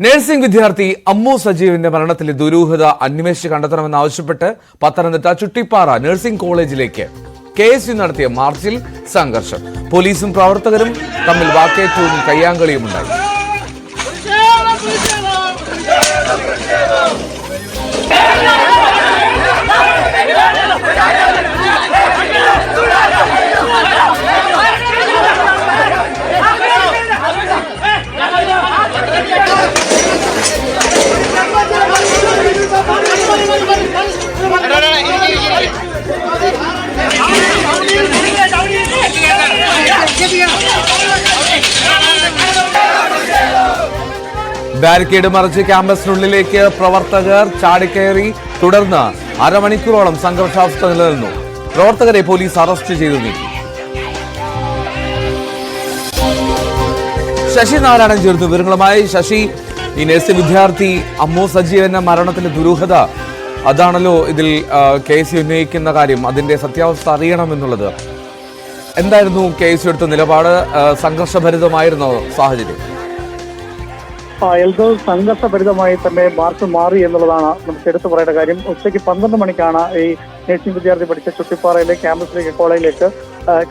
Nursing വിദ്യാർത്ഥി അമ്മു സജീവിന്റെ മരണത്തിലെ ദുരൂഹത അന്വേഷിച്ച് കണ്ടെത്തണമെന്നാവശ്യപ്പെട്ട് പത്തനംതിട്ട ചുട്ടിപ്പാറ നഴ്സിംഗ് കോളേജിലേക്ക് KSU നടത്തിയ മാർച്ചിൽ സംഘർഷം. പോലീസും പ്രവർത്തകരും തമ്മിൽ വാക്കേറ്റവും കയ്യാങ്കളിയും ഉണ്ടായി. ബാരിക്കേഡ് മറിച്ച് ക്യാമ്പസിനുള്ളിലേക്ക് പ്രവർത്തകർ ചാടിക്കയറി. തുടർന്ന് അരമണിക്കൂറോളം സംഘർഷാവസ്ഥ നിലനിന്നു. പ്രവർത്തകരെ പോലീസ് അറസ്റ്റ് ചെയ്തു നീക്കി. ശശി നാരായണൻ ചേർന്നു വിവരങ്ങളുമായി. ശശി, ഈ നഴ്സിംഗ് വിദ്യാർത്ഥി അമ്മു സജീവന്റെ മരണത്തിലെ ദുരൂഹത അതാണല്ലോ ഇതിൽ KSU ഉന്നയിക്കുന്ന കാര്യം. അതിന്റെ സത്യാവസ്ഥ അറിയണമെന്നുള്ളത്. എന്തായിരുന്നു KSU എടുത്ത നിലപാട്? സംഘർഷഭരിതമായിരുന്നോ സാഹചര്യം? എൽദോ സംഘർഷഭരിതമായി തന്നെ മാർച്ച് മാറി എന്നുള്ളതാണ് നമുക്ക് എടുത്തു പറയേണ്ട കാര്യം. ഉച്ചയ്ക്ക് 12 മണിക്കാണ് ഈ നഴ്സിംഗ് വിദ്യാർത്ഥി പഠിച്ച ചുട്ടിപ്പാറയിലെ ക്യാമ്പസിലേക്ക് കോളേജിലേക്ക്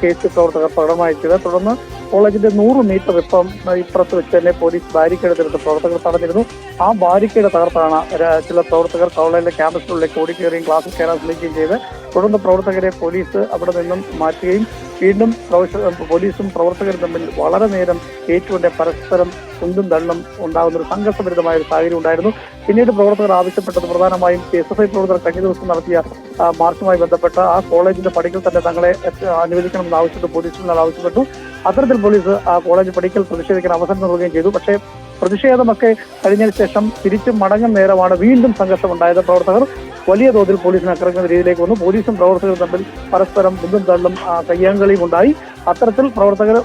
KSU പ്രവർത്തകർ പ്രകടമാക്കിയത്. തുടർന്ന് കോളേജിന്റെ 100 മീറ്റർ ഇപ്പുറത്ത് വെച്ച് തന്നെ പോലീസ് ബാരിക്കേഡ് തീർത്ത് പ്രവർത്തകർ തടഞ്ഞിരുന്നു. ആ ബാരിക്കേഡ് തകർത്താണ് ചില പ്രവർത്തകർ കോളേജിലെ ക്യാമ്പസിനുള്ളിലേക്ക് ഓടിക്കയറുകയും ക്ലാസ്സിൽ കയറാൻ ശ്രമിക്കുകയും ചെയ്ത് തുടർന്ന് പ്രവർത്തകരെ പോലീസ് അവിടെ നിന്നും മാറ്റുകയും വീണ്ടും പോലീസും പ്രവർത്തകരും തമ്മിൽ വളരെ നേരം ഏറ്റുകൊണ്ട് പരസ്പരം കുന്തും തള്ളും ഉണ്ടാകുന്ന ഒരു സംഘർഷഭരിതമായ ഒരു സാഹചര്യം ഉണ്ടായിരുന്നു. പിന്നീട് പ്രവർത്തകർ ആവശ്യപ്പെട്ടത് പ്രധാനമായും SFI പ്രവർത്തകർ കഴിഞ്ഞ ദിവസം നടത്തിയ മാർച്ചുമായി ബന്ധപ്പെട്ട ആ കോളേജിന്റെ പടിക്കൽ തന്നെ തങ്ങളെ അനുവദിക്കണമെന്ന് ആവശ്യപ്പെട്ടു. പോലീസിൽ ആവശ്യപ്പെട്ടു. അത്തരത്തിൽ പോലീസ് ആ കോളേജ് പടിക്കൽ പ്രതിഷേധിക്കാൻ അവസരം നൽകുകയും ചെയ്തു. പക്ഷേ പ്രതിഷേധമൊക്കെ കഴിഞ്ഞതിന് ശേഷം തിരിച്ചു മടങ്ങുന്ന നേരമാണ് വീണ്ടും സംഘർഷമുണ്ടായത്. പ്രവർത്തകർ വലിയ തോതിൽ പോലീസിനെ ആക്രമിക്കുന്ന രീതിയിലേക്ക് വന്നു. പോലീസും പ്രവർത്തകരും തമ്മിൽ പരസ്പരം മുണ്ടും തള്ളും കയ്യാങ്കളിയും ഉണ്ടായി. അത്തരത്തിൽ പ്രവർത്തകർ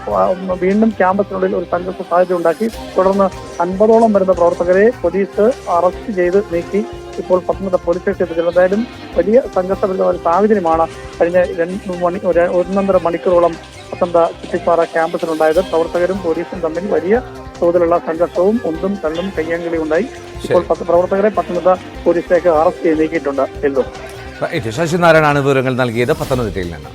വീണ്ടും ക്യാമ്പസിനുള്ളിൽ ഒരു സംഘർഷ സാഹചര്യം ഉണ്ടാക്കി. തുടർന്ന് 50ഓളം വരുന്ന പ്രവർത്തകരെ പോലീസ് അറസ്റ്റ് ചെയ്ത് നീക്കി ഇപ്പോൾ പത്തനംതിട്ട പോലീസ് സ്റ്റേഷനിൽ എത്തിച്ചത്. എന്തായാലും വലിയ സംഘർഷപരമായ ഒരു സാഹചര്യമാണ് കഴിഞ്ഞ 1.5 മണിക്കൂറോളം പത്തനംതിട്ട ചുറ്റിപ്പാറ ക്യാമ്പസിലുണ്ടായത്. പ്രവർത്തകരും പോലീസും തമ്മിൽ വലിയ തോതിലുള്ള സംഘർഷവും ഒന്നും തള്ളും കയ്യാങ്കളിയും ഉണ്ടായി. ഇപ്പോൾ 10 പ്രവർത്തകരെ പത്തനംതിട്ട പോലീസിലേക്ക് അറസ്റ്റ് ചെയ്ത് നീക്കിയിട്ടുണ്ട്. ശശി നാരായണാണ് വിവരങ്ങൾ നൽകിയത് പത്തനംതിട്ടയിൽ നിന്ന്.